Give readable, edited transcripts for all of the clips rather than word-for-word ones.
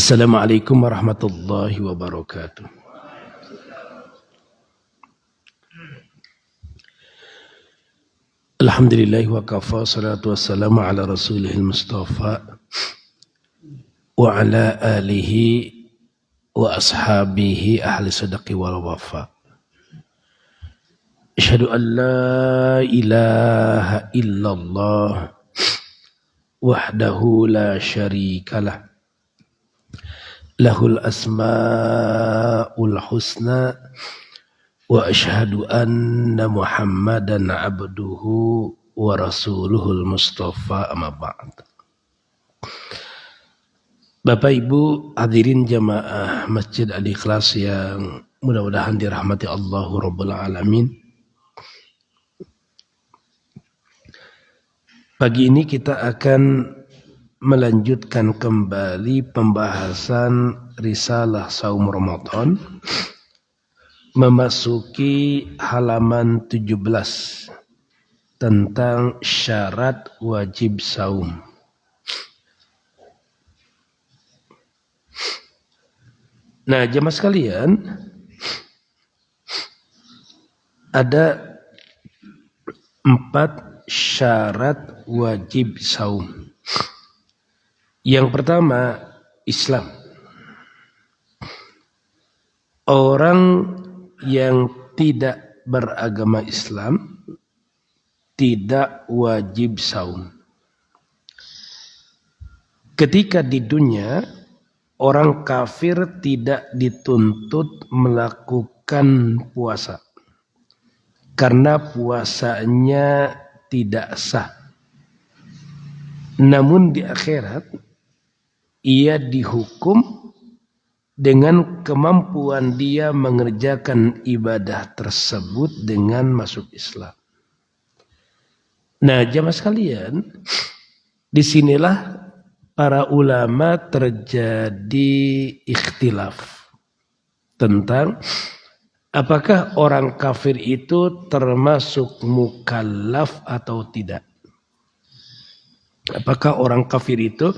Assalamualaikum warahmatullahi wabarakatuh. Alhamdulillah wa kafa, salatu wassalamu ala rasulihil mustafa wa ala alihi wa ashabihi ahli sadaqi wal wafa. Asyhadu an la ilaha illallah wahdahu la syarikalah, lahul asma'ul husna, wa asyhadu anna Muhammadan abduhu wa rasuluhul mustafa, amma ba'd. Bapak Ibu hadirin jamaah Masjid Al-Ikhlas yang mudah-mudahan dirahmati Allah Rabbul Alamin. Pagi ini kita akan melanjutkan kembali pembahasan Risalah Saum Ramadan, memasuki halaman 17 tentang syarat wajib saum. Nah, jemaah sekalian, ada 4 syarat wajib saum. Yang pertama, Islam. Orang yang tidak beragama Islam tidak wajib saum. Ketika di dunia, orang kafir tidak dituntut melakukan puasa karena puasanya tidak sah. Namun di akhirat ia dihukum dengan kemampuan dia mengerjakan ibadah tersebut dengan masuk Islam. Nah, jamaah sekalian, disinilah para ulama terjadi ikhtilaf tentang apakah orang kafir itu termasuk mukallaf atau tidak. Apakah orang kafir itu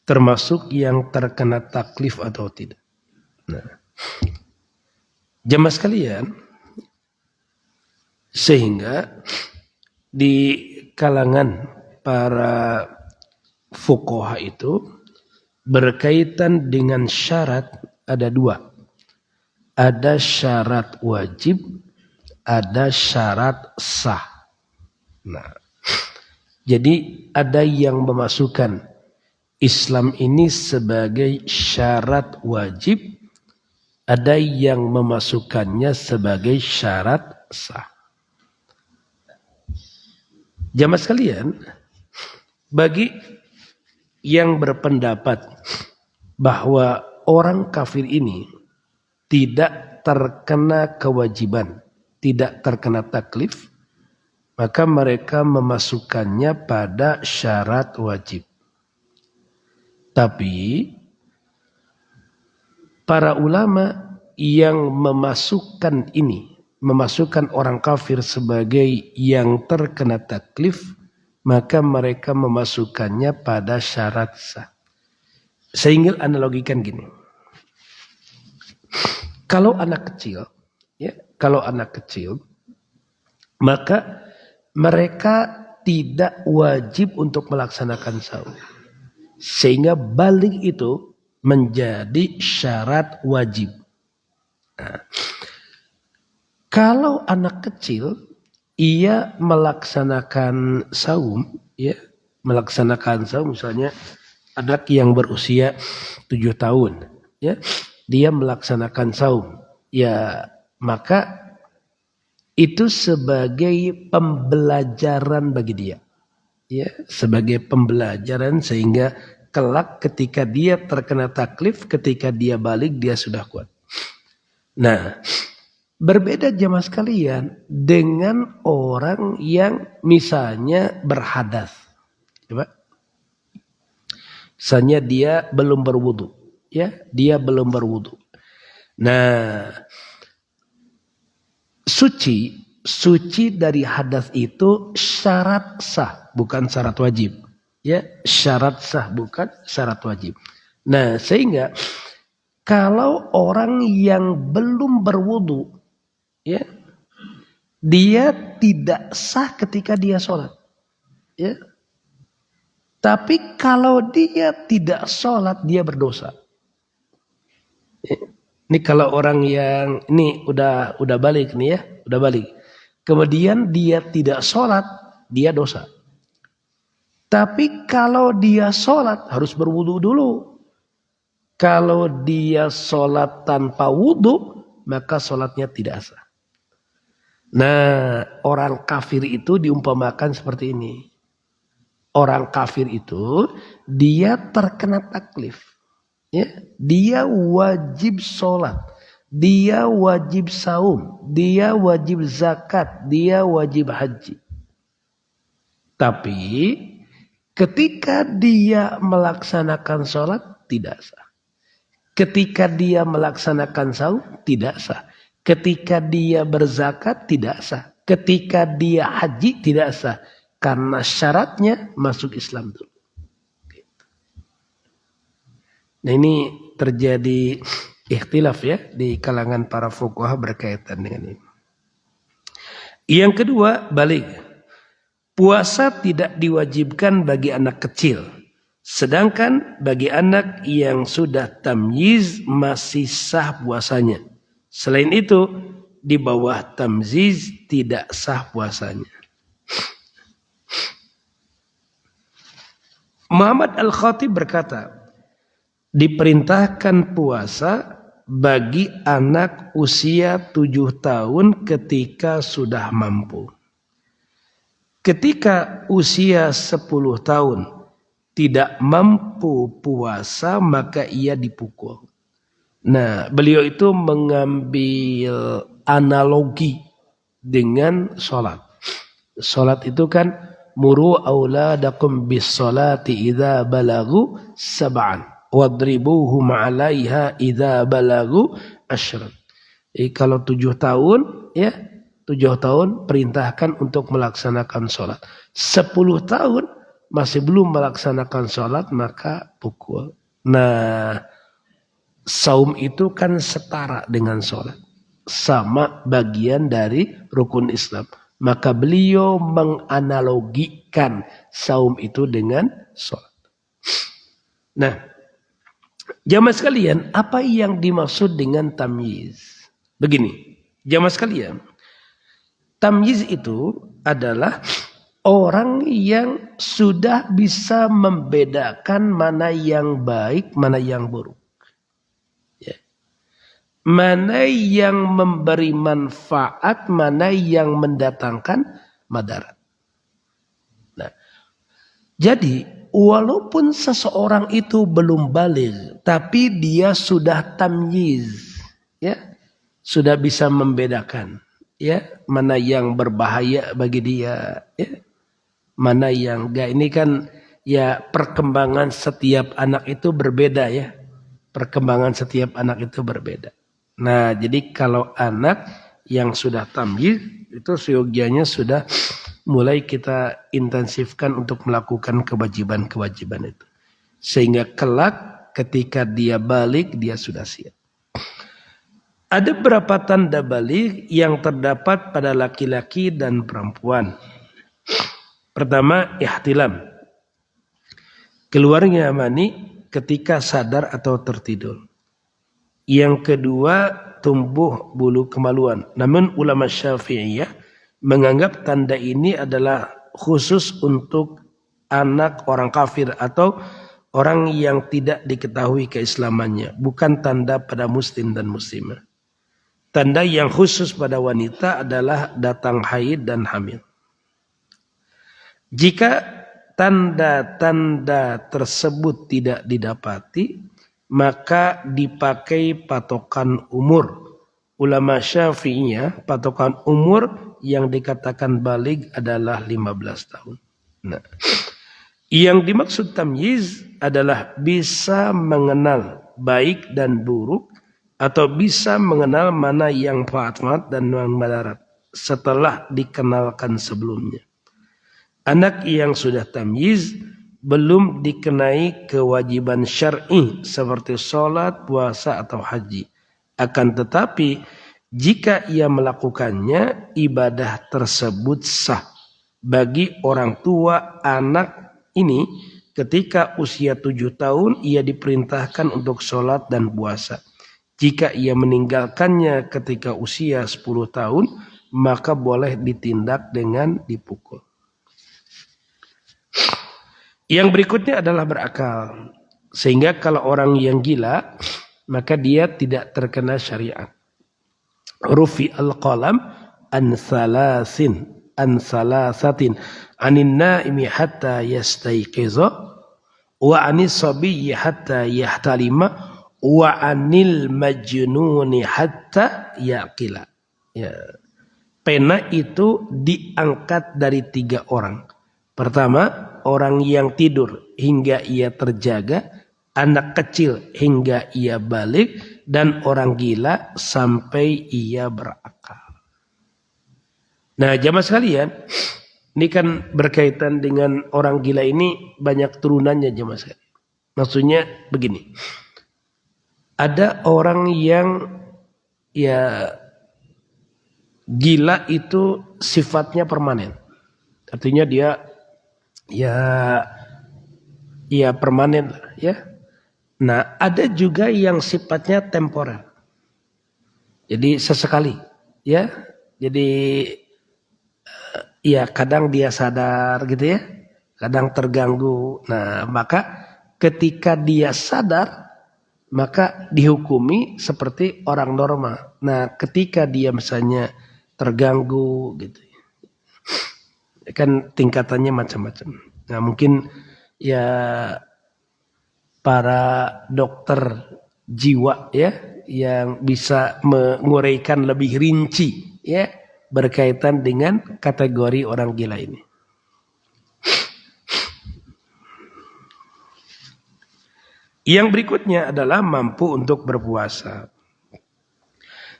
termasuk yang terkena taklif atau tidak. Nah, jemaah sekalian, sehingga di kalangan para fuqaha itu berkaitan dengan syarat ada 2. Ada syarat wajib, ada syarat sah. Nah, jadi ada yang memasukkan Islam ini sebagai syarat wajib, ada yang memasukkannya sebagai syarat sah. Jamaah sekalian, bagi yang berpendapat bahwa orang kafir ini tidak terkena kewajiban, tidak terkena taklif, maka mereka memasukkannya pada syarat wajib. Tapi para ulama yang memasukkan ini, memasukkan orang kafir sebagai yang terkena taklif, maka mereka memasukkannya pada syarat sah. Saya ingin analogikan gini. Kalau anak kecil, maka mereka tidak wajib untuk melaksanakan saum. Sehingga balik itu menjadi syarat wajib. Nah, kalau anak kecil ia melaksanakan saum, misalnya anak yang berusia 7 tahun, dia melaksanakan saum, maka itu sebagai pembelajaran bagi dia. Sebagai pembelajaran sehingga kelak ketika dia terkena taklif, ketika dia balik dia sudah kuat. Nah, berbeda jamaah sekalian dengan orang yang misalnya berhadas. Coba. Misalnya dia belum berwudu, dia belum berwudu. Nah, suci dari hadas itu syarat sah, bukan syarat wajib. Syarat sah bukan syarat wajib. Nah, sehingga kalau orang yang belum berwudu, ya, dia tidak sah ketika dia sholat. Ya. Tapi kalau dia tidak sholat, dia berdosa. Ya. Ini kalau orang yang ini udah balik nih ya, udah balik. Kemudian dia tidak sholat, dia dosa. Tapi kalau dia sholat harus berwudu dulu. Kalau dia sholat tanpa wudu, maka sholatnya tidak sah. Nah, orang kafir itu diumpamakan seperti ini. Orang kafir itu dia terkena taklif. Ya, dia wajib sholat, dia wajib saum, dia wajib zakat, dia wajib haji. Tapi ketika dia melaksanakan sholat tidak sah. Ketika dia melaksanakan saum tidak sah. Ketika dia berzakat tidak sah. Ketika dia haji tidak sah. Karena syaratnya masuk Islam dulu. Nah, ini terjadi ikhtilaf ya di kalangan para fuqaha berkaitan dengan ini. Yang kedua, balik. Puasa tidak diwajibkan bagi anak kecil. Sedangkan bagi anak yang sudah tamyiz masih sah puasanya. Selain itu, di bawah tamyiz tidak sah puasanya. Muhammad Al-Khatib berkata, diperintahkan puasa bagi anak usia 7 tahun ketika sudah mampu. Ketika usia 10 tahun tidak mampu puasa, maka ia dipukul. Nah, beliau itu mengambil analogi dengan sholat. Sholat itu kan muru auladakum bis sholati idza balagu sab'an wadribuhum 'alaiha idza balagu asyran. Kalau 7 tahun ya, 7 tahun perintahkan untuk melaksanakan sholat. 10 tahun masih belum melaksanakan sholat, maka pukul. Nah, saum itu kan setara dengan sholat. Sama bagian dari rukun Islam. Maka beliau menganalogikan saum itu dengan sholat. Nah, jamaah sekalian, apa yang dimaksud dengan tamyiz? Begini, jamaah sekalian. Tamyiz itu adalah orang yang sudah bisa membedakan mana yang baik, mana yang buruk. Ya. Mana yang memberi manfaat, mana yang mendatangkan madarat. Nah, jadi walaupun seseorang itu belum baligh, tapi dia sudah tamyiz, ya, sudah bisa membedakan. Ya, mana yang berbahaya bagi dia, ya, mana yang enggak. Ini kan ya perkembangan setiap anak itu berbeda ya. Perkembangan setiap anak itu berbeda. Nah, jadi kalau anak yang sudah tamyiz itu seyogianya sudah mulai kita intensifkan untuk melakukan kewajiban-kewajiban itu. Sehingga kelak ketika dia balik dia sudah siap. Ada beberapa tanda balik yang terdapat pada laki-laki dan perempuan. Pertama, ihtilam. Keluarnya mani ketika sadar atau tertidur. Yang kedua, tumbuh bulu kemaluan. Namun ulama Syafi'iyah menganggap tanda ini adalah khusus untuk anak orang kafir atau orang yang tidak diketahui keislamannya. Bukan tanda pada muslim dan muslimah. Tanda yang khusus pada wanita adalah datang haid dan hamil. Jika tanda-tanda tersebut tidak didapati, maka dipakai patokan umur. Ulama Syafi'iyah, patokan umur yang dikatakan baligh adalah 15 tahun. Nah, yang dimaksud tamyiz adalah bisa mengenal baik dan buruk, atau bisa mengenal mana yang manfaat dan yang madarat setelah dikenalkan sebelumnya. Anak yang sudah tamyiz belum dikenai kewajiban syar'i seperti sholat, puasa atau haji. Akan tetapi jika ia melakukannya, ibadah tersebut sah bagi orang tua anak ini. Ketika usia 7 tahun ia diperintahkan untuk sholat dan puasa. Jika ia meninggalkannya ketika usia 10 tahun, maka boleh ditindak dengan dipukul. Yang berikutnya adalah berakal. Sehingga kalau orang yang gila, maka dia tidak terkena syariat. Rufi al-qalam an salasatin anin naimi hatta yastayqiza wa anis sabiyyi hatta yahtalima wa anil majnuni hatta yaqila. Ya. Pena itu diangkat dari 3 orang. Pertama, orang yang tidur hingga ia terjaga, anak kecil hingga ia balik, dan orang gila sampai ia berakal. Nah, jamaah sekalian, ini kan berkaitan dengan orang gila ini banyak turunannya jamaah sekalian. Maksudnya begini. Ada orang yang ya gila itu sifatnya permanen. Artinya dia ya permanen ya. Nah, ada juga yang sifatnya temporer. Jadi sesekali ya. Jadi ya kadang dia sadar gitu ya. Kadang terganggu. Nah, maka ketika dia sadar, maka dihukumi seperti orang normal. Nah, ketika dia misalnya terganggu gitu, kan tingkatannya macam-macam. Nah, mungkin ya para dokter jiwa ya yang bisa menguraikan lebih rinci ya berkaitan dengan kategori orang gila ini. Yang berikutnya adalah mampu untuk berpuasa.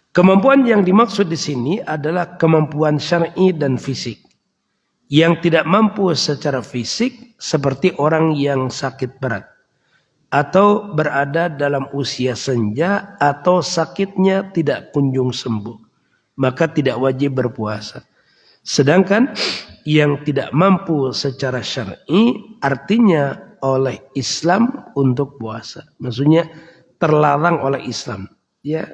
Kemampuan yang dimaksud di sini adalah kemampuan syar'i dan fisik. Yang tidak mampu secara fisik seperti orang yang sakit berat atau berada dalam usia senja atau sakitnya tidak kunjung sembuh, maka tidak wajib berpuasa. Sedangkan yang tidak mampu secara syar'i artinya oleh Islam untuk puasa. Maksudnya terlarang oleh Islam ya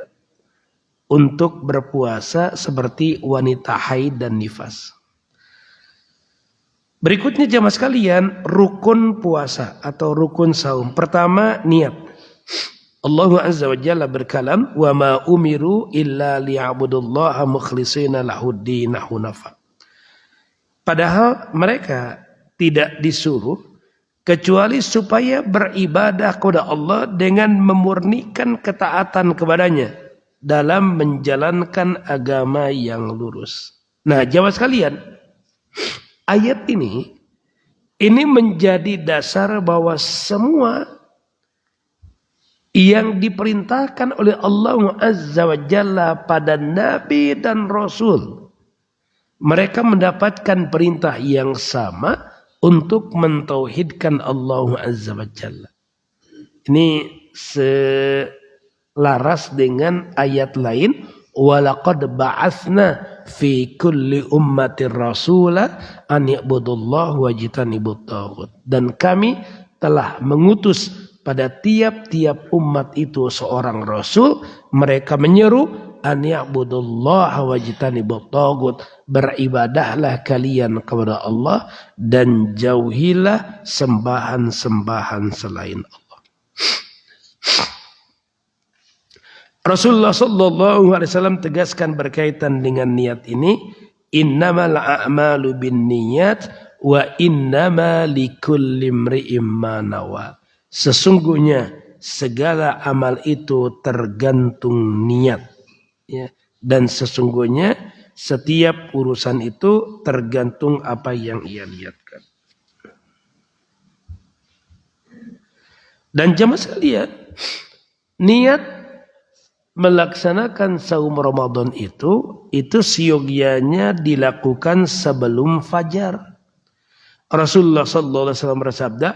untuk berpuasa seperti wanita haid dan nifas. Berikutnya jamaah sekalian, rukun puasa atau rukun saum. Pertama, niat. Allah Azza wa Jalla berkalam, "Wa ma umiru illa liya'budullaha mukhlishina lahuddin hunafa." Padahal mereka tidak disuruh kecuali supaya beribadah kepada Allah dengan memurnikan ketaatan kepadanya dalam menjalankan agama yang lurus. Nah, jamaah sekalian, ayat ini menjadi dasar bahwa semua yang diperintahkan oleh Allah Azza wa Jalla pada Nabi dan Rasul, mereka mendapatkan perintah yang sama untuk mentauhidkan Allah Azza wa Jalla. Ini selaras dengan ayat lain, walaqad ba'atsna fi kulli ummatir rasula an ya'budullaha wajtanibut taghut. Dan kami telah mengutus pada tiap-tiap umat itu seorang rasul, mereka menyeru an ya'budullaha wajtanibut taghut, beribadahlah kalian kepada Allah dan jauhilah sembahan-sembahan selain Allah. Rasulullah sallallahu alaihi wasallam tegaskan berkaitan dengan niat ini, innamal a'malu binniyat wa innama likulli imri'in ma nawa. Sesungguhnya segala amal itu tergantung niat ya, dan sesungguhnya setiap urusan itu tergantung apa yang ia niatkan. Dan jamaah sekalian, niat melaksanakan saum Ramadan itu siogianya dilakukan sebelum fajar Rasulullah sallallahu alaihi wasallam bersabda,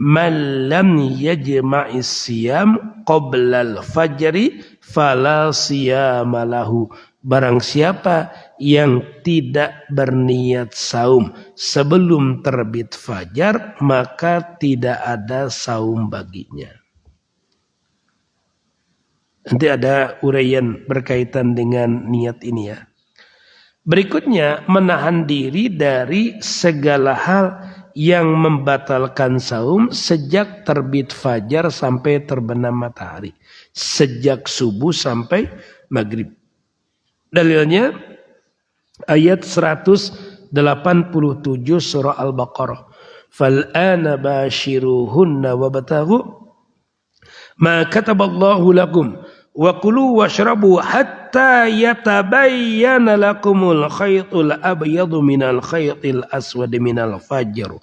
"Man lam yajma'is siyam qabla al-fajri fala siyama lahu." Barang siapa yang tidak berniat saum sebelum terbit fajar, maka tidak ada saum baginya. Nanti ada uraian berkaitan dengan niat ini ya. Berikutnya, menahan diri dari segala hal yang membatalkan saum sejak terbit fajar sampai terbenam matahari. Sejak subuh sampai maghrib. Dalilnya ayat 187 surah Al-Baqarah. Fal'ana bashiruhunna wabtaghu ma kataballahu lakum wa kulu washrabu hatta yatabayyana lakumul khaytul abyadu minal khaytil aswad minal fajr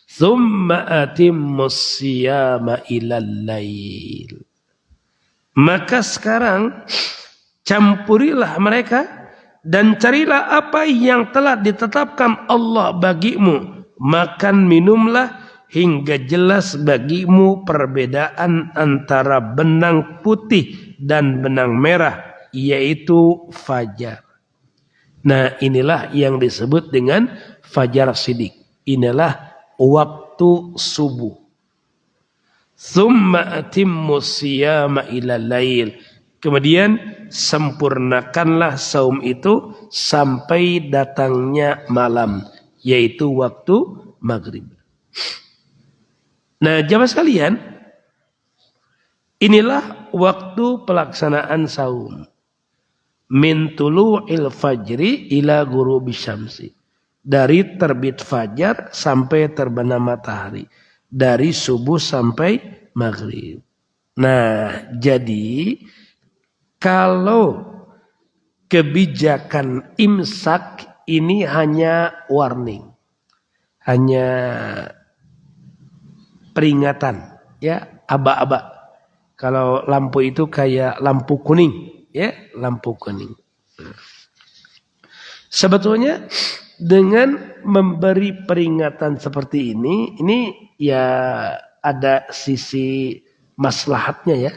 thumma atimmus siyama ilal lail. Maka sekarang campurilah mereka dan carilah apa yang telah ditetapkan Allah bagimu. Makan minumlah hingga jelas bagimu perbedaan antara benang putih dan benang merah, yaitu fajar. Nah, inilah yang disebut dengan fajar shidik. Inilah waktu subuh. Tsumma atimmus siyama ilal lail. Kemudian sempurnakanlah saum itu sampai datangnya malam, yaitu waktu maghrib. Nah, jamaah sekalian, inilah waktu pelaksanaan saum. Min tulu'il fajri ila ghurubi syamsi. Dari terbit fajar sampai terbenam matahari. Dari subuh sampai maghrib. Nah, jadi kalau kebijakan imsak ini hanya warning, hanya peringatan, ya, aba-aba. Kalau lampu itu kayak lampu kuning, ya, lampu kuning. Sebetulnya dengan memberi peringatan seperti ini ya ada sisi maslahatnya ya,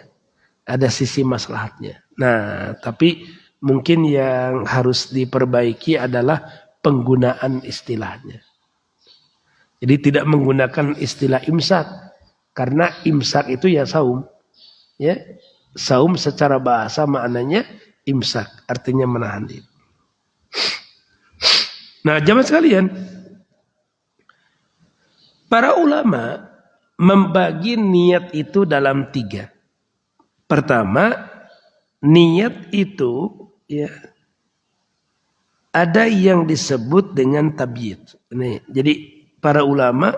ada sisi maslahatnya. Nah, tapi mungkin yang harus diperbaiki adalah penggunaan istilahnya. Jadi tidak menggunakan istilah imsak. Karena imsak itu ya saum. Ya, saum secara bahasa maknanya imsak. Artinya menahan diri. Nah, jamaah sekalian. Para ulama membagi niat itu dalam 3. Pertama, niat itu ya ada yang disebut dengan tabyid. Nih, jadi para ulama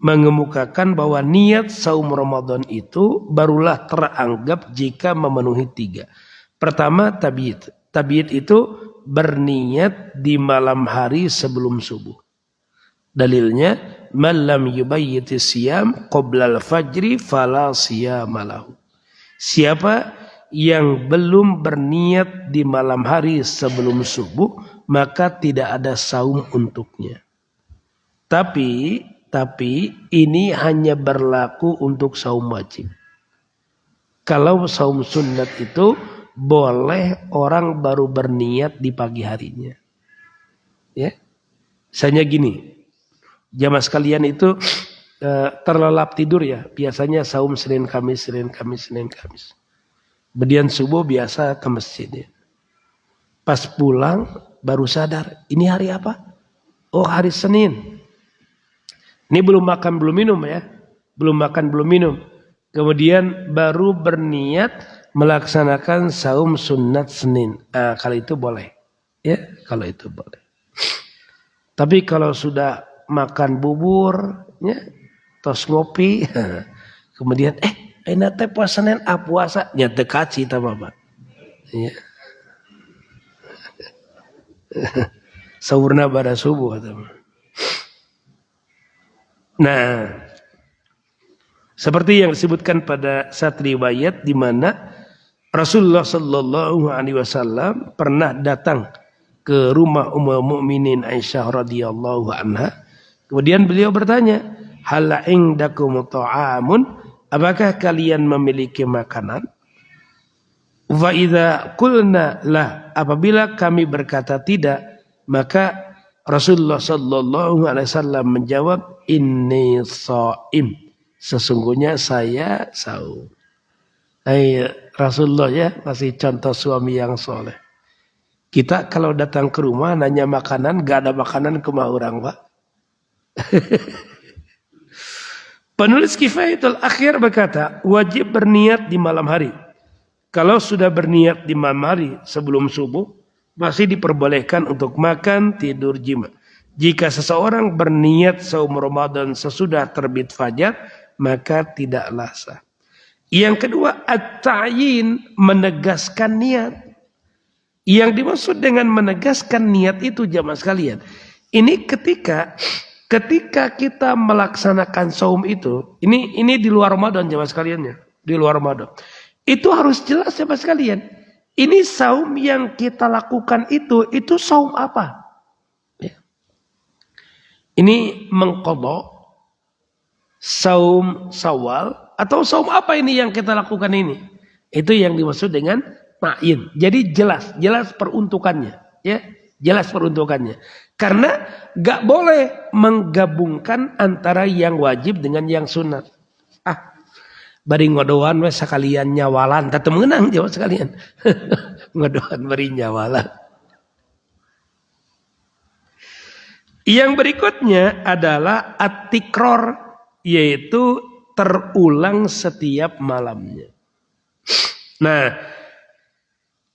mengemukakan bahwa niat saum Ramadan itu barulah teranggap jika memenuhi 3. Pertama, tabyid. Tabyid itu berniat di malam hari sebelum subuh. Dalilnya, man lam yubayyiti siyam qoblal fajri fala siyama lahu. Siapa yang belum berniat di malam hari sebelum subuh, maka tidak ada saum untuknya. Tapi ini hanya berlaku untuk saum wajib. Kalau saum sunnat itu boleh orang baru berniat di pagi harinya. Ya, misalnya gini, jamaah sekalian itu terlelap tidur ya. Biasanya saum Senin Kamis. Kemudian subuh biasa ke masjid ya. Pas pulang baru sadar, ini hari apa? Oh, hari Senin. Ini belum makan belum minum ya. Belum makan belum minum. Kemudian baru berniat melaksanakan saum sunat Senin. Kalau itu boleh. Ya, kalau itu boleh. Tapi kalau sudah makan bubur ya, tos ngopi, kemudian enak teh puasa Senin puasa nya teu kaci ta Bapak. Ya. Saurna pada subuh atau. Nah, seperti yang disebutkan pada satu riwayat di mana Rasulullah sallallahu alaihi wasallam pernah datang ke rumah Ummul Mukminin Aisyah radhiyallahu anha Kemudian beliau bertanya, hal indakum ta'amun, apakah kalian memiliki makanan? Wa idza qulna la, apabila kami berkata tidak, maka Rasulullah sallallahu alaihi wasallam menjawab, inni shaim, sesungguhnya saya saum. Rasulullah ya masih contoh suami yang soleh. Kita kalau datang ke rumah nanya makanan, gak ada makanan ke rumah orang, Pak. Penulis Kifayatul Akhir berkata, wajib berniat di malam hari. Kalau sudah berniat di malam hari sebelum subuh, masih diperbolehkan untuk makan, tidur, jima. Jika seseorang berniat saum Ramadan sesudah terbit fajar, maka tidaklah sah. Yang kedua, at-ta'yin, menegaskan niat. Yang dimaksud dengan menegaskan niat itu jamaah sekalian, ini ketika kita melaksanakan saum itu, ini di luar Ramadan jamaah sekalian ya, di luar Ramadan. Itu harus jelas jamaah sekalian. Ini saum yang kita lakukan itu saum apa? Ya. Ini mengqadha saum Syawal atau saum apa ini yang kita lakukan ini? Itu yang dimaksud dengan ta'yin. Jadi jelas peruntukannya, ya. Jelas peruntukannya. Karena gak boleh menggabungkan antara yang wajib dengan yang sunat. Bari ngodoan we sekalian nyawalan, tetep mengenang jawab sekalian. Ngodoan bari nyawalan. Yang berikutnya adalah at-tikror, yaitu terulang setiap malamnya. Nah,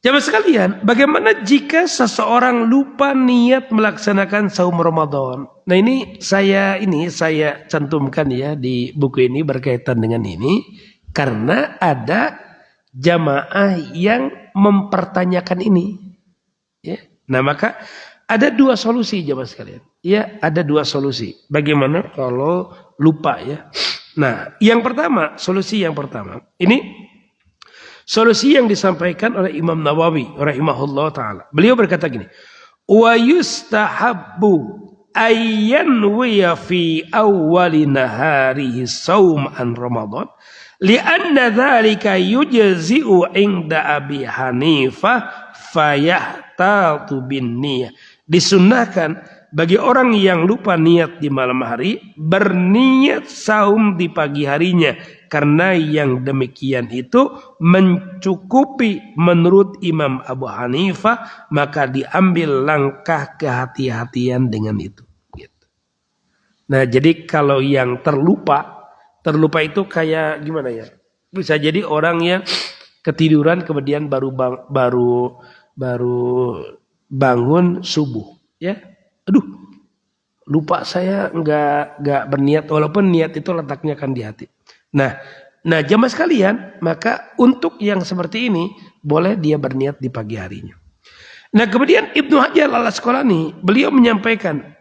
jamaah sekalian, bagaimana jika seseorang lupa niat melaksanakan saum Ramadan? Nah, ini saya cantumkan ya di buku ini berkaitan dengan ini karena ada jamaah yang mempertanyakan ini. Ya. Nah, maka ada dua solusi jamaah sekalian. Ya, ada dua solusi. Bagaimana kalau lupa ya? Nah, solusi yang pertama, ini solusi yang disampaikan oleh Imam Nawawi rahimahullah ta'ala. Beliau berkata gini, wa yustahabbu ayyanwiya fi awwali naharihi saum an Ramadan lianna dhalika yujzi'u inda Abi Hanifah fayahtatu bin niyah. Disunnahkan bagi orang yang lupa niat di malam hari, berniat saum di pagi harinya. Karena yang demikian itu mencukupi menurut Imam Abu Hanifah, maka diambil langkah kehati-hatian dengan itu. Nah, jadi kalau yang terlupa itu kayak gimana ya? Bisa jadi orang yang ketiduran kemudian baru bangun subuh, ya. Aduh, lupa saya nggak berniat, walaupun niat itu letaknya kan di hati. Nah jamaah sekalian, maka untuk yang seperti ini boleh dia berniat di pagi harinya. Nah, kemudian Ibnu Hajar al-Asqalani beliau menyampaikan,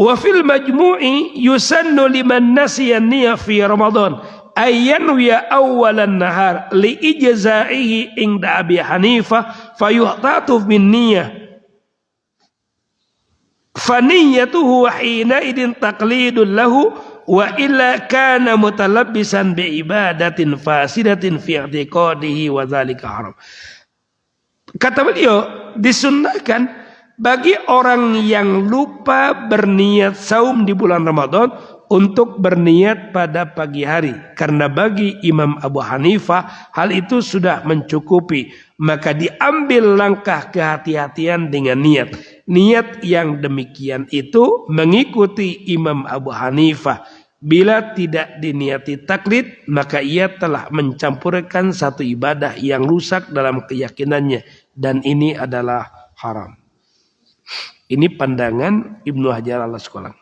wa fil majmu'i yusannu liman nasiya niyya fi Ramadan ayyanwiya awwalan nahar li ijza'ihi inda Abi Hanifah fayuhtatu bin niyyah. Faniyatuhu hina idin taqlidun lahu wa illa kana mutalabbisan bi ibadatin fasidatin fi i'tiqadihi wa dzalika haram. Kata beliau, disunnahkan bagi orang yang lupa berniat saum di bulan Ramadan untuk berniat pada pagi hari, karena bagi Imam Abu Hanifah hal itu sudah mencukupi, maka diambil langkah kehati-hatian dengan niat. Niat yang demikian itu mengikuti Imam Abu Hanifah. Bila tidak diniati taklid, maka ia telah mencampurkan satu ibadah yang rusak dalam keyakinannya, dan ini adalah haram. Ini pandangan Ibnu Hajar al-Asqalani.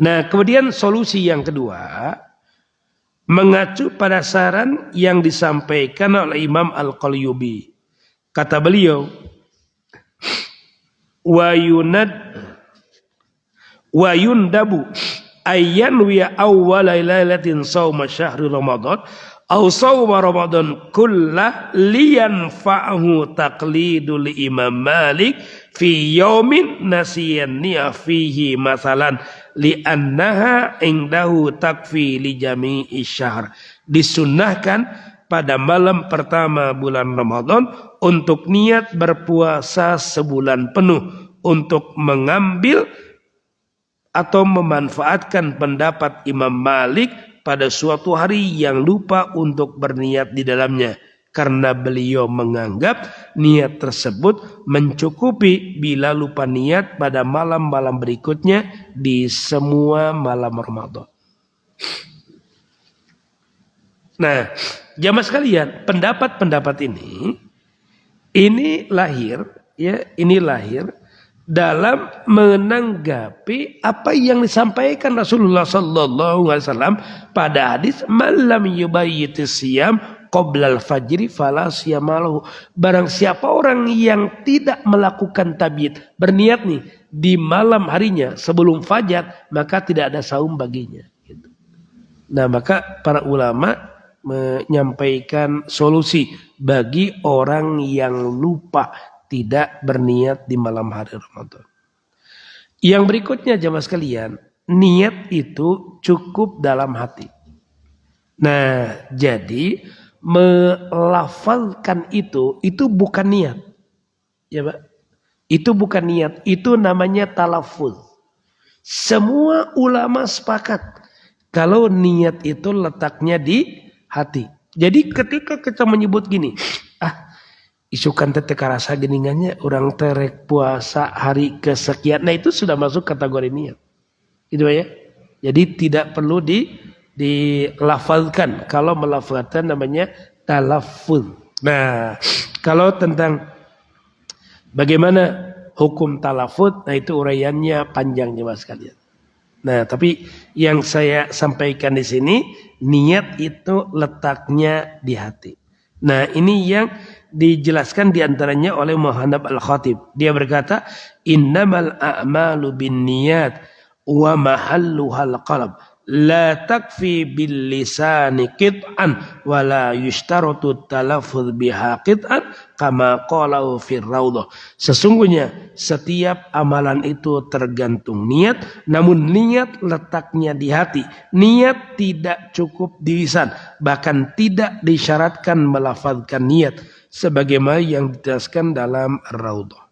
Nah, kemudian solusi yang kedua mengacu pada saran yang disampaikan oleh Imam Al-Qalyubi. Kata beliau, wa yundabu ayyan wa awwala lailatin shaum syahri Ramadan Au sawma Ramadan kullah liyanfa'hu taqlidul Imam Malik fi yaumin nasiyan niya fihi masalan li'annaha indahu takfi li jami'i syahr. Disunnahkan pada malam pertama bulan Ramadan untuk niat berpuasa sebulan penuh untuk mengambil atau memanfaatkan pendapat Imam Malik pada suatu hari yang lupa untuk berniat di dalamnya, karena beliau menganggap niat tersebut mencukupi bila lupa niat pada malam-malam berikutnya di semua malam Ramadan. Nah, jamaah sekalian, pendapat-pendapat ini lahir dalam menanggapi apa yang disampaikan Rasulullah sallallahu alaihi wasallam pada hadis malam yubayyitis siyam qoblal fajri fala siyamalahu. Barang siapa orang yang tidak melakukan tabyid, berniat nih di malam harinya sebelum fajar, maka tidak ada saum baginya. Nah, maka para ulama menyampaikan solusi bagi orang yang lupa tidak berniat di malam hari Ramadan. Yang berikutnya jamaah sekalian, niat itu cukup dalam hati. Nah, jadi melafalkan itu bukan niat. Ya, Pak. Itu bukan niat, itu namanya talaffuz. Semua ulama sepakat kalau niat itu letaknya di hati. Jadi ketika kita menyebut gini, isukan tete karasa geningannya orang terek puasa hari kesekian. Nah, itu sudah masuk kategori niat. Itu ya. Jadi tidak perlu dilafalkan. Kalau melafalkan namanya talaffuz. Nah, kalau tentang bagaimana hukum talaffuz, nah itu uraiannya panjang jemaah sekalian. Nah, tapi yang saya sampaikan di sini, niat itu letaknya di hati. Nah, ini yang dijelaskan diantaranya oleh Muhammad Al-Khatib. Dia berkata, innamal a'malu bin niyat wa mahalluhal qalb. La takfi bil lisani qit'an wa la yushtaratu talaffuz biha qit'an kama qalahu fir raudhah. Sesungguhnya setiap amalan itu tergantung niat, namun niat letaknya di hati. Niat tidak cukup di lisan, bahkan tidak disyaratkan melafazkan niat sebagaimana yang dijelaskan dalam Ar-Raudhah.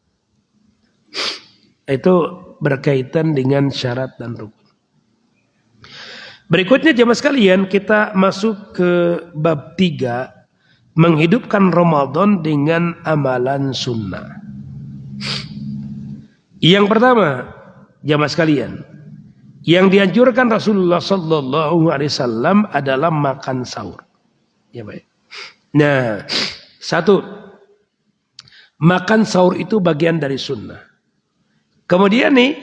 Itu berkaitan dengan syarat dan rukun. Berikutnya jemaah sekalian, kita masuk ke bab 3, menghidupkan Ramadan dengan amalan sunnah. Yang pertama, jemaah sekalian, yang dianjurkan Rasulullah sallallahu alaihi wasallam adalah makan sahur. Ya, baik. Nah, satu, makan sahur itu bagian dari sunnah. Kemudian nih,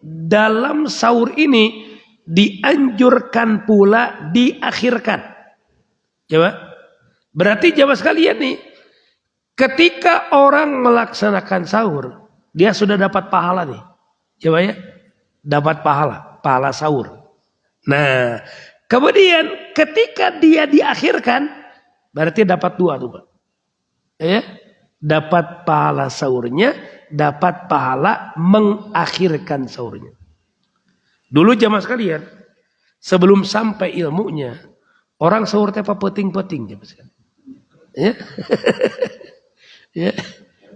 dalam sahur ini dianjurkan pula diakhirkan. Coba. Berarti jamaah sekalian nih, ketika orang melaksanakan sahur, dia sudah dapat pahala nih. Coba ya. Dapat pahala sahur. Nah, kemudian ketika dia diakhirkan, berarti dapat 2 tuh, Pak. Ya. Dapat pahala sahurnya, dapat pahala mengakhirkan sahurnya. Dulu jamaah sekalian, sebelum sampai ilmunya, orang sahur teh peting-peting jamaah sekalian. Ya. Ya.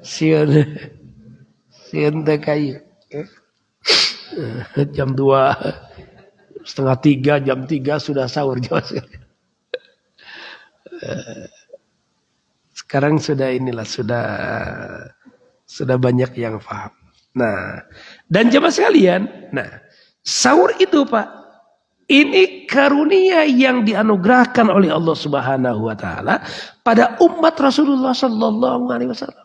Sieun teh kayu. Jam 2, setengah 3, jam 3 sudah sahur jamaah sekalian. Sekarang sudah banyak yang paham. Nah, dan jemaah sekalian, sahur itu Pak, ini karunia yang dianugerahkan oleh Allah Subhanahu wa taala pada umat Rasulullah sallallahu alaihi wasallam.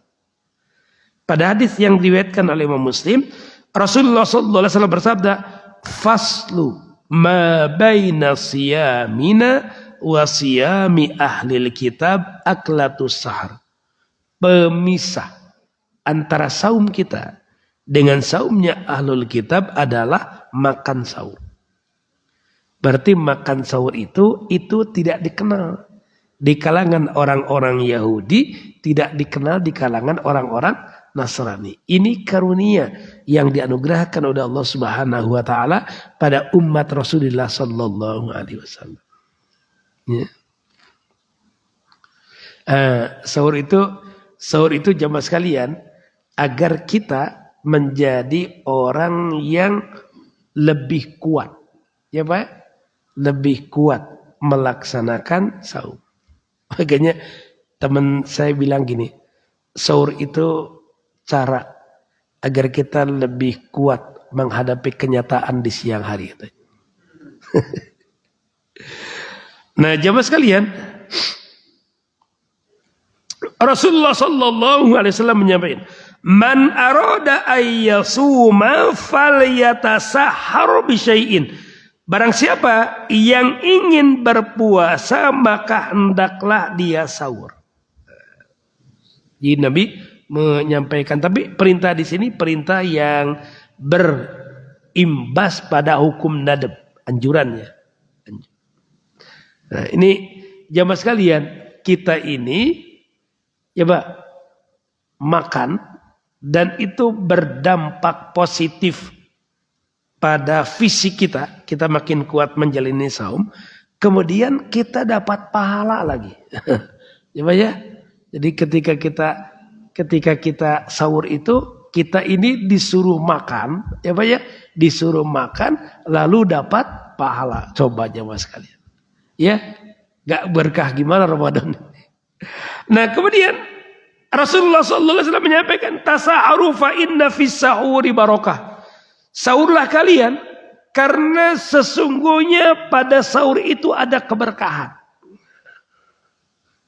Pada hadis yang diriwayatkan oleh Imam Muslim, Rasulullah sallallahu alaihi wasallam bersabda, "Faslu ma baina siyamina wa siyami ahlil kitab aklatus sahar." Pemisah antara saum kita dengan saumnya ahlul kitab adalah makan sahur. Berarti makan sahur itu tidak dikenal. di kalangan orang-orang Yahudi, tidak dikenal di kalangan orang-orang Nasrani. Ini karunia yang dianugerahkan oleh Allah Subhanahu wa taala pada umat Rasulullah sallallahu alaihi wasallam. Ya. Sahur itu jamaah sekalian agar kita menjadi orang yang lebih kuat. Ya Pak? Lebih kuat melaksanakan sahur. Makanya teman saya bilang gini, sahur itu cara agar kita lebih kuat menghadapi kenyataan di siang hari. Nah, jamaah sekalian, Rasulullah sallallahu alaihi wasallam menyampaikan, "Man arada ayyasuma falyatasahhar bi syai'in." Barang siapa yang ingin berpuasa maka hendaklah dia sahur. Jadi Nabi menyampaikan, tapi perintah di sini perintah yang berimbas pada hukum nadab, anjurannya. Nah, ini jamaah sekalian, kita ini ya Pak, makan dan itu berdampak positif pada fisik kita. Kita makin kuat menjalani saum, kemudian kita dapat pahala lagi. Ya Pak ya. Jadi ketika kita sahur itu, kita ini disuruh makan, ya Pak ya, disuruh makan lalu dapat pahala. Coba jamaah sekalian. Ya, gak berkah gimana Ramadan ini. Nah, kemudian Rasulullah SAW menyampaikan, tasa'aru fa inna fis sahuri barakah. Sahurlah kalian karena sesungguhnya pada sahur itu ada keberkahan.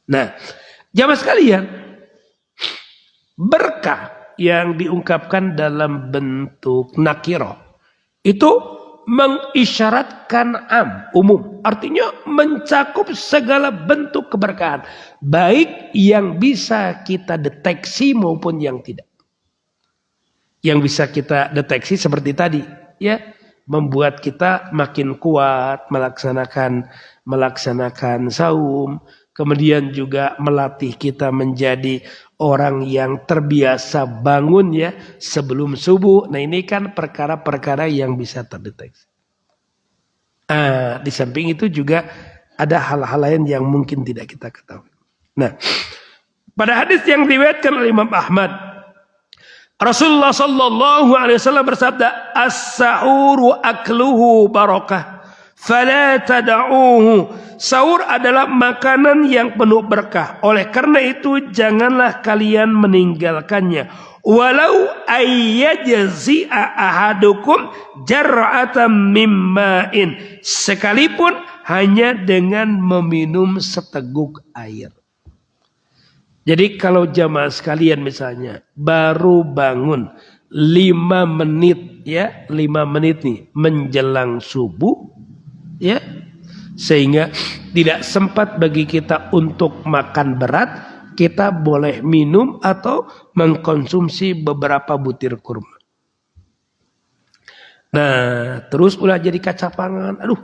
Nah, jamaah sekalian, berkah yang diungkapkan dalam bentuk nakiro itu mengisyaratkan umum, artinya mencakup segala bentuk keberkahan, baik yang bisa kita deteksi maupun yang tidak. Yang bisa kita deteksi seperti tadi, ya, membuat kita makin kuat melaksanakan saum, kemudian juga melatih kita menjadi orang yang terbiasa bangun ya sebelum subuh. Nah, ini kan perkara-perkara yang bisa terdeteksi. Di samping itu juga ada hal-hal lain yang mungkin tidak kita ketahui. Nah, pada hadis yang diriwayatkan oleh Imam Ahmad, Rasulullah sallallahu alaihi wasallam bersabda, "As-sahuru akluhu barakah, fala tad'uhu." Sahur adalah makanan yang penuh berkah. Oleh karena itu janganlah kalian meninggalkannya. Walau ayyajzi'a ahadukum jar'atan mimma'in. Sekalipun hanya dengan meminum seteguk air. Jadi kalau jamaah sekalian misalnya baru bangun 5 menit ya, 5 menit nih menjelang subuh ya, sehingga tidak sempat bagi kita untuk makan berat, kita boleh minum atau mengkonsumsi beberapa butir kurma. Nah, terus ulah jadi kaca pangan. Aduh,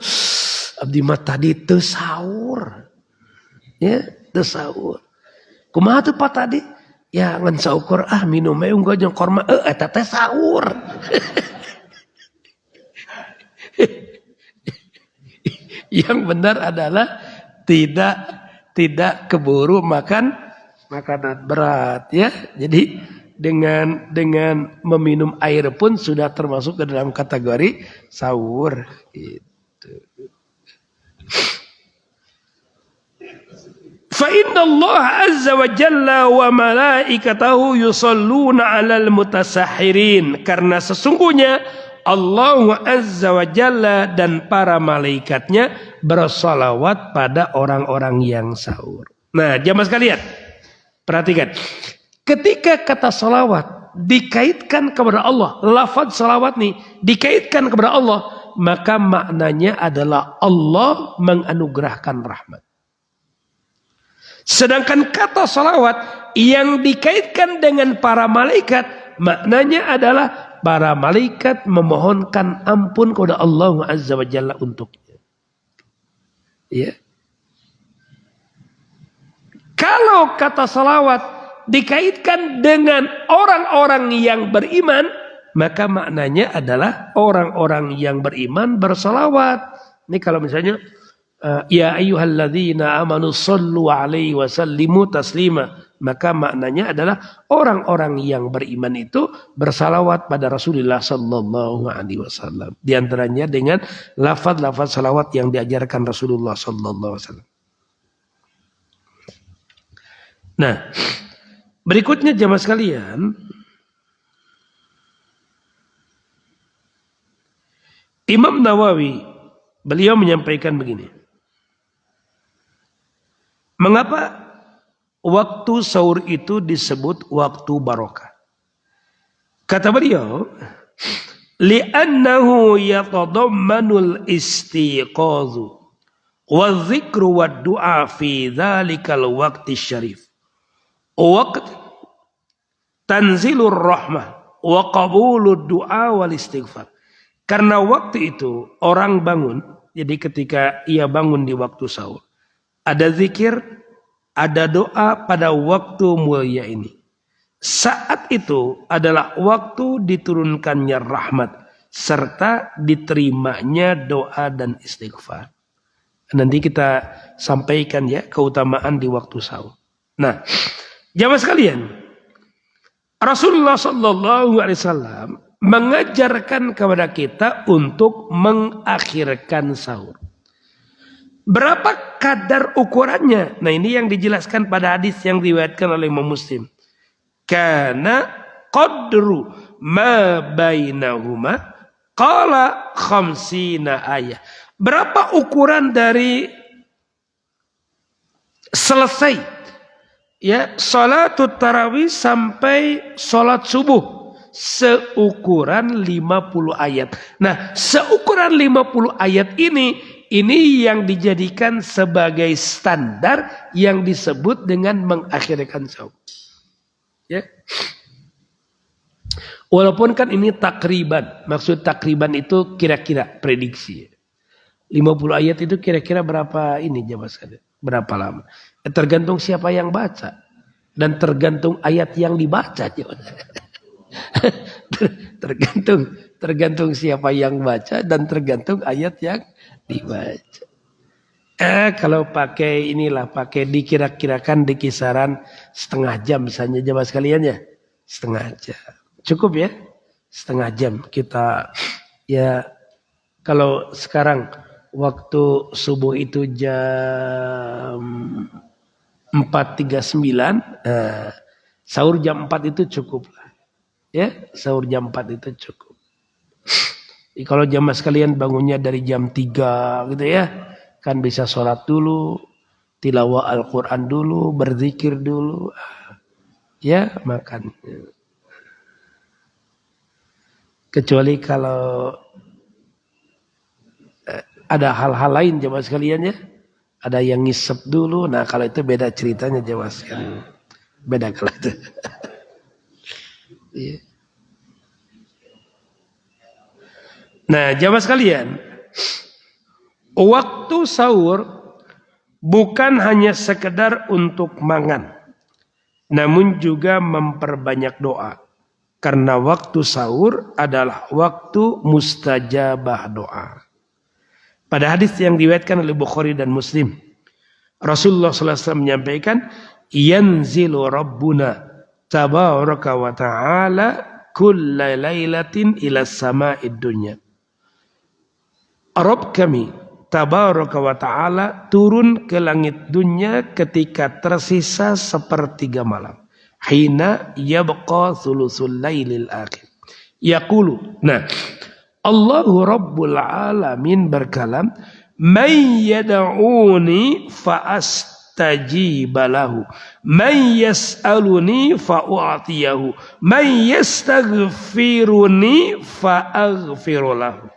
abdi mah tadi teu sahur. Ya, teu sahur. Kumaha tuh Pak tadi? Ya ngan saukur minum we unggah jeung kurma. Eta teh sahur. Yang benar adalah tidak keburu makan makanan berat ya. Jadi dengan meminum air pun sudah termasuk ke dalam kategori sahur gitu. Fa inna Allah azza wa jalla wa malaikatahu yusalluna 'alal mutasahhirin. Karena sesungguhnya Allah azza wa jalla dan para malaikatnya bersalawat pada orang-orang yang sahur. Nah, jamaah sekalian, perhatikan. Ketika kata salawat dikaitkan kepada Allah, lafaz salawat nih dikaitkan kepada Allah, maka maknanya adalah Allah menganugerahkan rahmat. Sedangkan kata salawat yang dikaitkan dengan para malaikat, maknanya adalah para malaikat memohonkan ampun kepada Allah Azza wa Jalla untuknya. Ya. Kalau kata salawat dikaitkan dengan orang-orang yang beriman, maka maknanya adalah orang-orang yang beriman bersalawat. Ini kalau misalnya ya ayyuhalladzina amanu sallu alaihi wasallimu taslima, maka maknanya adalah orang-orang yang beriman itu bersalawat pada Rasulullah sallallahu alaihi wasallam. Di antaranya dengan lafaz-lafaz salawat yang diajarkan Rasulullah sallallahu alaihi wasallam. Nah, berikutnya jamaah sekalian, Imam Nawawi beliau menyampaikan begini. Mengapa waktu sahur itu disebut waktu barokah? Kata beliau, li'annahu yatadammanul istiqadhu wa dzikru wa du'a fi dzalikal waqti syarif. Waqt tanzilur rahmah wa qabulud du'a wal istighfar. Karena waktu itu orang bangun, jadi ketika ia bangun di waktu sahur, ada zikir, ada doa pada waktu mulia ini. Saat itu adalah waktu diturunkannya rahmat serta diterimanya doa dan istighfar. Nanti kita sampaikan ya keutamaan di waktu sahur. Nah, jamaah sekalian, Rasulullah sallallahu alaihi wasallam mengajarkan kepada kita untuk mengakhirkan sahur. Berapa kadar ukurannya? Nah, ini yang dijelaskan pada hadis yang diriwayatkan oleh Imam Muslim. Kana qadru ma bainahuma qala khamsina ayah. Berapa ukuran dari selesai ya salatut tarawih sampai salat subuh? Seukuran 50 ayat. Nah, seukuran 50 ayat ini yang dijadikan sebagai standar yang disebut dengan mengakhirkan sahur. Ya. Walaupun kan ini takriban. Maksud takriban itu kira-kira prediksi. 50 ayat itu kira-kira berapa ini jamaah sekalian? Berapa lama? Tergantung siapa yang baca dan tergantung ayat yang dibaca. tergantung siapa yang baca dan tergantung ayat yang dibaca. Kalau pakai dikira-kirakan di kisaran setengah jam misalnya jamaah sekalian ya, setengah jam cukup ya, setengah jam kita ya. Kalau sekarang waktu subuh itu jam 4.39, sahur jam 4 itu cukup lah. Ya, sahur jam 4 itu cukup. Kalau jamaah sekalian bangunnya dari jam 3 gitu ya, kan bisa sholat dulu, tilawah Al-Quran dulu, berzikir dulu, ya makan. Kecuali kalau ada hal-hal lain jamaah sekalian ya, ada yang ngisep dulu, nah kalau itu beda ceritanya jamaah sekalian. Beda kalau itu. Ya. Nah, jamaah sekalian, waktu sahur bukan hanya sekedar untuk mangan, namun juga memperbanyak doa. Karena waktu sahur adalah waktu mustajabah doa. Pada hadis yang diriwayatkan oleh Bukhari dan Muslim, Rasulullah SAW menyampaikan, yanzilu rabbuna tabaraka wa ta'ala kulla lailatin ila sama'id dunya. Rabb kami tabaraka wa ta'ala turun ke langit dunia ketika tersisa sepertiga malam. Hina yabqa thuluthul lailil akhir. Yaqulu. Nah, Allahu Rabbul Alamin berkalam, "Man yad'uni fa'ast tajibalahu, man yas'aluni fa'u'tiyahu, man yastaghfiruni fa'aghfirulahu."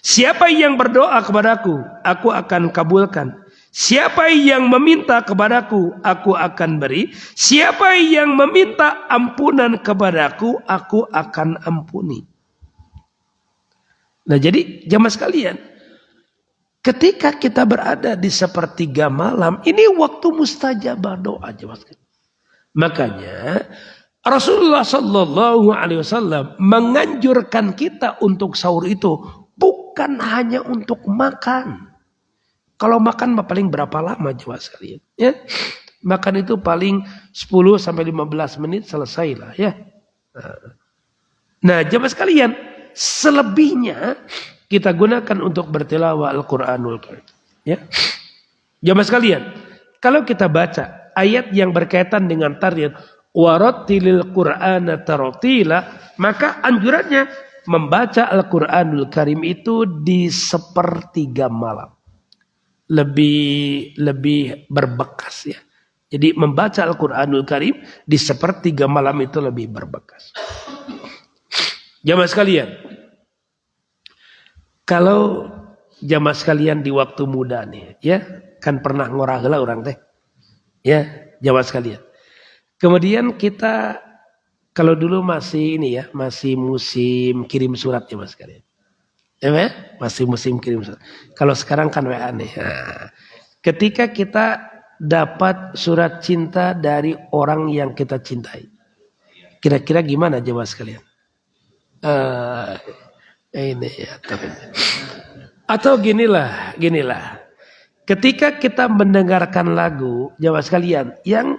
Siapa yang berdoa kepadaku, aku akan kabulkan. Siapa yang meminta kepadaku, aku akan beri. Siapa yang meminta ampunan kepadaku, aku akan ampuni. Nah, jadi jamaah sekalian, Ketika kita berada di sepertiga malam, ini waktu mustajabah doa, jemaah. Makanya Rasulullah Shallallahu Alaihi Wasallam menganjurkan kita untuk sahur itu bukan hanya untuk makan. Kalau makan mah paling berapa lama jemaah sekalian? Ya, makan itu paling 10 sampai 15 menit selesai lah ya. Nah jemaah sekalian, selebihnya kita gunakan untuk bertilawah Al-Quranul Karim. Ya. Jamaah sekalian, kalau kita baca ayat yang berkaitan dengan tartil warattilil Qur'ana tartila, maka anjurannya membaca Al-Quranul Karim itu di sepertiga malam. Lebih berbekas ya. Jadi membaca Al-Quranul Karim di sepertiga malam itu lebih berbekas. Jamaah sekalian, kalau jamaah sekalian di waktu muda nih, ya kan pernah ngorah lah orang teh, ya jamaah sekalian. Kemudian kita kalau dulu masih ini ya, masih musim kirim surat jamaah sekalian, ya masih musim kirim surat. Kalau sekarang kan WA nih. Nah, ketika kita dapat surat cinta dari orang yang kita cintai, kira-kira gimana jamaah sekalian? Ini ya, atau ginilah. Ketika kita mendengarkan lagu jamaah sekalian yang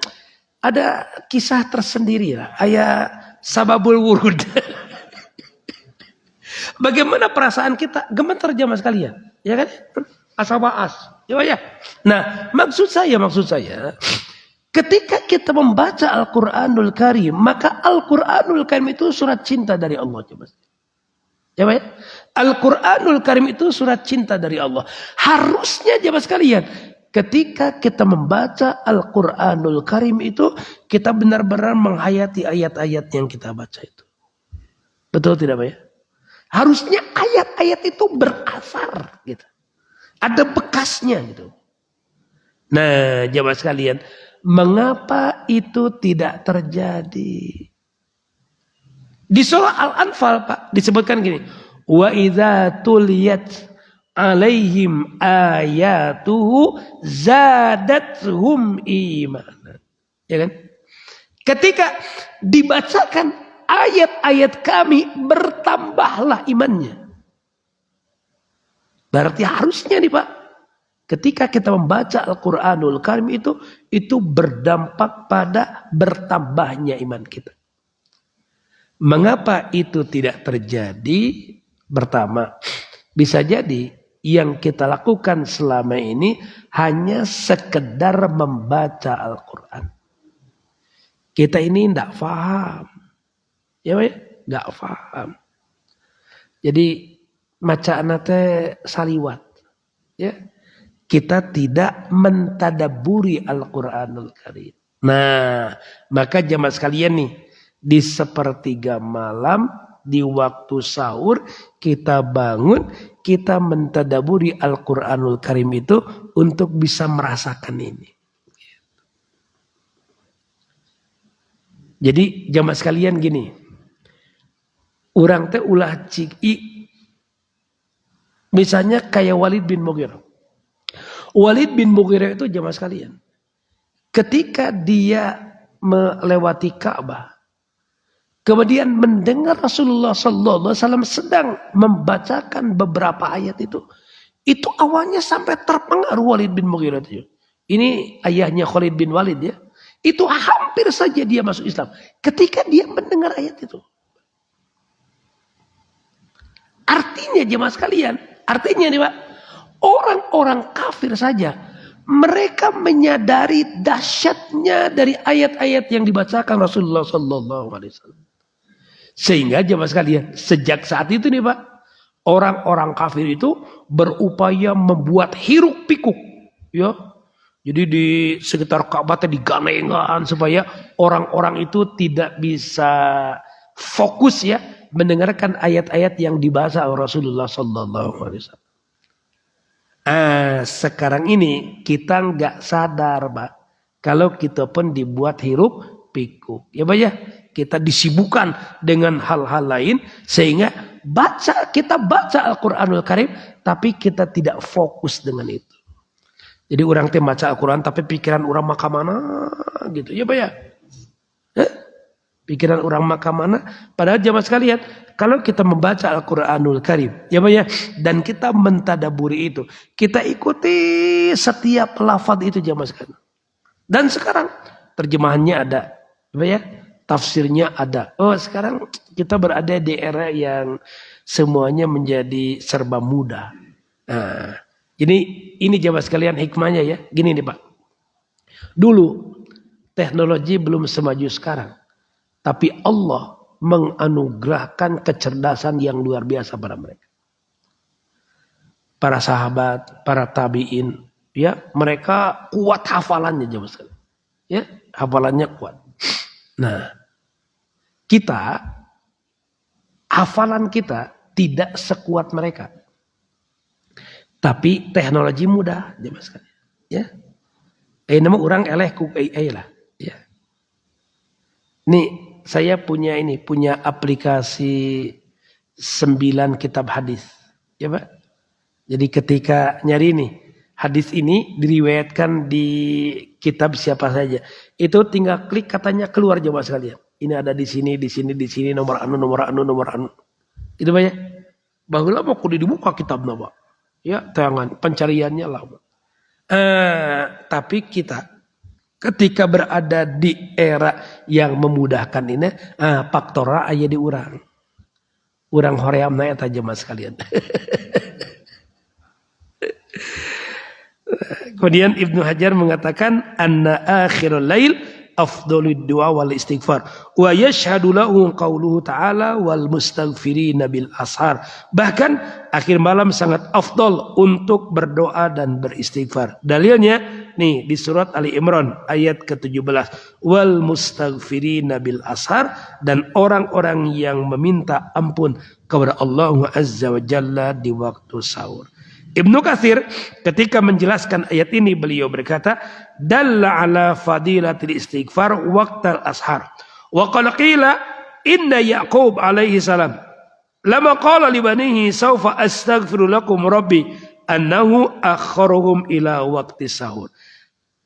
ada kisah tersendiri lah, ayat sababul wurud. Bagaimana perasaan kita gemetar jamaah sekalian, ya kan? Asabaas, ya. Nah, maksud saya, ketika kita membaca Al-Quranul Karim, maka Al-Quranul Karim itu surat cinta dari Allah jamaah. Ya, Al-Quranul Karim itu surat cinta dari Allah. Harusnya jemaah sekalian, ketika kita membaca Al-Quranul Karim itu, kita benar-benar menghayati ayat-ayat yang kita baca itu. Betul tidak Pak ya? Harusnya ayat-ayat itu berasar gitu. Ada bekasnya gitu. Nah jemaah sekalian, mengapa itu tidak terjadi? Di surah Al-Anfal Pak disebutkan gini, wa idza tuliyat alaihim ayatuhu zadathum imanan. Ya kan? Ketika dibacakan ayat-ayat kami, bertambahlah imannya. Berarti harusnya nih Pak, ketika kita membaca Al-Quranul Karim itu berdampak pada bertambahnya iman kita. Mengapa itu tidak terjadi? Pertama, bisa jadi yang kita lakukan selama ini hanya sekedar membaca Al-Quran. Kita ini tidak paham. Ya, tidak paham. Jadi macaan teh saliwat. Ya. Kita tidak mentadaburi Al-Quranul Karim. Nah, maka jamaah sekalian nih, di sepertiga malam, di waktu sahur, kita bangun, kita mentadaburi Al-Quranul Karim itu untuk bisa merasakan ini. Jadi jamaah sekalian gini, orang teh ulah ciki, misalnya kayak Walid bin Mughirah. Walid bin Mughirah itu jamaah sekalian, ketika dia melewati Ka'bah, kemudian mendengar Rasulullah Sallallahu Alaihi Wasallam sedang membacakan beberapa ayat itu awalnya sampai terpengaruh Walid bin Mughirah itu. Ini ayahnya Khalid bin Walid ya. Itu hampir saja dia masuk Islam ketika dia mendengar ayat itu. Artinya jemaah sekalian, artinya nih Pak, orang-orang kafir saja mereka menyadari dahsyatnya dari ayat-ayat yang dibacakan Rasulullah Sallallahu Alaihi Wasallam. Sehingga jemaah sekalian, sejak saat itu nih Pak, orang-orang kafir itu berupaya membuat hiruk pikuk, ya. Jadi di sekitar Ka'bah diganengan supaya orang-orang itu tidak bisa fokus ya mendengarkan ayat-ayat yang dibahas oleh Rasulullah Sallallahu Alaihi Wasallam. Sekarang ini kita nggak sadar Pak, kalau kita pun dibuat hiruk pikuk, ya Pak ya. Kita disibukkan dengan hal-hal lain sehingga kita baca Al-Quranul Karim tapi kita tidak fokus dengan itu. Jadi orang teh baca Al-Quran tapi pikiran orang maka mana gitu. Ya Pak ya? Pikiran orang maka mana? Padahal jamaah sekalian, kalau kita membaca Al-Quranul Karim, ya Pak ya? Dan kita mentadaburi itu, kita ikuti setiap lafaz itu jamaah sekalian. Dan sekarang terjemahannya ada, ya Pak ya? Tafsirnya ada. Oh sekarang kita berada di era yang semuanya menjadi serba mudah. Nah, jadi ini jamaah sekalian hikmahnya ya. Gini nih Pak. Dulu teknologi belum semaju sekarang. Tapi Allah menganugerahkan kecerdasan yang luar biasa pada mereka. Para sahabat, para tabi'in. Ya, mereka kuat hafalannya jamaah sekalian. Ya, hafalannya kuat. Nah, hafalan kita tidak sekuat mereka. Tapi teknologi mudah, jemaah sekalian. Ya. Nama orang eleh ku AI lah. Ya. Nih, saya punya aplikasi 9 kitab hadis. Ya, Pak. Jadi ketika nyari nih, hadis ini diriwayatkan di kitab siapa saja. Itu tinggal klik katanya keluar jemaah sekalian. Ini ada di sini, nomor anu. Itu Pak ya. Baheula mah kudu dibuka kitabna, Pak. Ya, tangan pencariannya lama. Tapi kita ketika berada di era yang memudahkan ini, faktora aya di urang. Urang horeamna eta jemaah sekalian. Kemudian Ibnu Hajar mengatakan anna akhirul lail afdhalud du'a wal istighfar wa yashhadu lahu qauluhu ta'ala wal mustaghfirina bil ashar. Bahkan akhir malam sangat afdal untuk berdoa dan beristighfar. Dalilnya nih di surat Ali Imran ayat ke-17 wal mustaghfirina bil ashar, dan orang-orang yang meminta ampun kepada Allah Azza wa Jalla di waktu sahur. Ibnu Katsir ketika menjelaskan ayat ini beliau berkata dalla ala fadilatil istighfar waqtal ashar wa qala qila inna Yaqub alaihi salam lama qala li banihi sawfa astaghfiru lakum rabbi annahu akharuhum ila waqti sahur.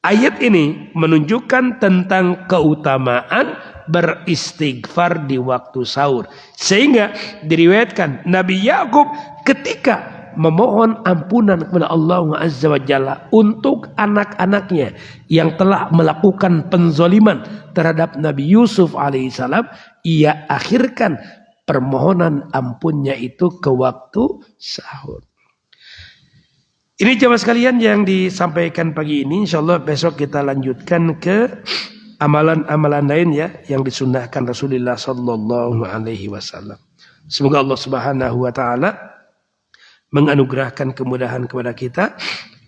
Ayat ini menunjukkan tentang keutamaan beristighfar di waktu sahur, sehingga diriwayatkan Nabi Yaqub ketika memohon ampunan kepada Allah Azza wa Jalla untuk anak-anaknya yang telah melakukan penzoliman terhadap Nabi Yusuf alaihissalam, ia akhirkan permohonan ampunnya itu ke waktu sahur. Ini jemaah sekalian yang disampaikan pagi ini. Insyaallah besok kita lanjutkan ke amalan-amalan lain ya yang disunnahkan Rasulullah sallallahu alaihi wasallam. Semoga Allah Subhanahu wa taala menganugerahkan kemudahan kepada kita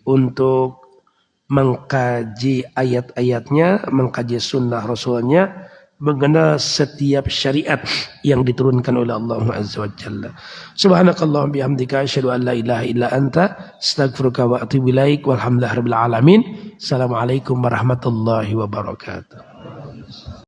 untuk mengkaji ayat-ayatnya, mengkaji sunnah Rasulnya, mengenal setiap syariat yang diturunkan oleh Allah Azza wa Jalla. Subhanakallahumma bihamdika asyhadu an la ilaha illa anta astaghfiruka wa atubu ilaik walhamdulillahirabbil alamin. Assalamualaikum warahmatullahi wabarakatuh.